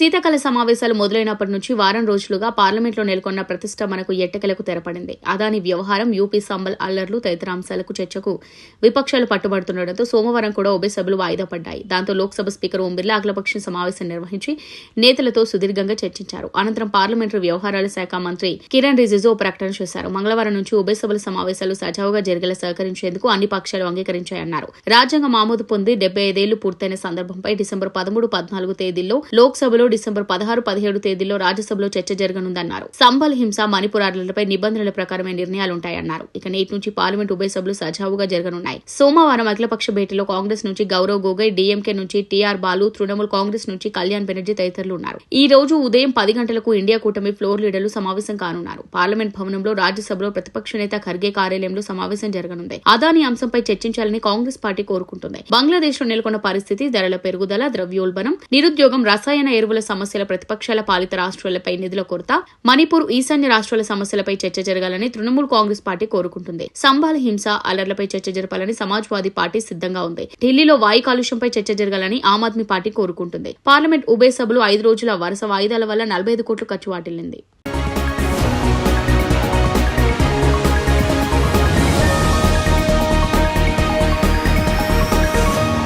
శీతాకాల సమావేశాలు మొదలైనప్పటి నుంచి వారం రోజులుగా పార్లమెంట్లో నెలకొన్న ప్రతిష్టంభనకు ఎట్టకేలకు తెరపడింది. అదాని వ్యవహారం, యూపీ సంబల్ అల్లర్లు తదితర అంశాలకు చర్చకు విపక్షాలు పట్టుబడుతుండటంతో సోమవారం కూడా ఉభయ సభలు వాయిదా పడ్డాయి. దాంతో లోక్సభ స్పీకర్ ఓం బిర్లా అఖిలపక్షం సమావేశం నిర్వహించి నేతలతో సుదీర్ఘంగా చర్చించారు. అనంతరం పార్లమెంటరీ వ్యవహారాల శాఖ మంత్రి కిరణ్ రిజిజు ఓ ప్రకటన చేశారు. మంగళవారం నుంచి ఉభయ సభల సమావేశాలు సజావుగా జరిగేలా సహకరించేందుకు అన్ని పక్షాలు అంగీకరించాయన్నారు. రాజ్యాంగం ఆమోదు పొంది 75 ఏళ్లు పూర్తయిన సందర్భంపై డిసెంబర్ 13, 14 తేదీల్లో లోక్సభలో, డిసెంబర్ 16, 17 తేదీల్లో రాజ్యసభలో చర్చ జరగనుందన్నారు. సంబల్ హింస, మణిపూర్ అల్లర్లపై నిబంధనల ప్రకారమే నిర్ణయాలుంటాయన్నారు. ఇక నేటి నుంచి పార్లమెంట్ ఉభయ సభలు సజావుగా జరగనున్నాయి. సోమవారం అఖిలపక్ష భేటీలో కాంగ్రెస్ నుంచి గౌరవ్ గొగోయ్, డీఎంకే నుంచి టీఆర్ బాలు, తృణమూల్ కాంగ్రెస్ నుంచి కళ్యాణ్ బెనర్జీ తదితరులు ఉన్నారు. ఈ రోజు ఉదయం 10 గంటలకు ఇండియా కూటమి ఫ్లోర్ లీడర్లు సమావేశం కానున్నారు. పార్లమెంట్ భవనంలో, రాజ్యసభలో ప్రతిపక్ష నేత ఖర్గే కార్యాలయంలో సమావేశం జరగనుంది. అదాని అంశంపై చర్చించాలని కాంగ్రెస్ పార్టీ కోరుకుంటుంది. బంగ్లాదేశ్ లో నెలకొన్న పరిస్థితి, ధరల పెరుగుదల, ద్రవ్యోల్బణం, నిరుద్యోగం, రసాయన ఎరువుల సమస్యల, ప్రతిపక్షాల పాలిత రాష్ట్రాలపై నిధుల కొరత, మణిపూర్, ఈశాన్య రాష్ట్రాల సమస్యలపై చర్చ జరగాలని తృణమూల్ కాంగ్రెస్ పార్టీ కోరుకుంటుంది. సంబాల్ హింస, అల్లర్లపై చర్చ జరపాలని సమాజ్వాదీ పార్టీ సిద్ధంగా ఉంది. ఢిల్లీలో వాయు కాలుష్యంపై చర్చ జరగాలని ఆమ్ ఆద్మీ పార్టీ కోరుకుంటుంది. పార్లమెంట్ ఉభయ సభలు 5 రోజుల వరుస వాయిదాల వల్ల 45 కోట్లు ఖర్చు వాటిల్లింది.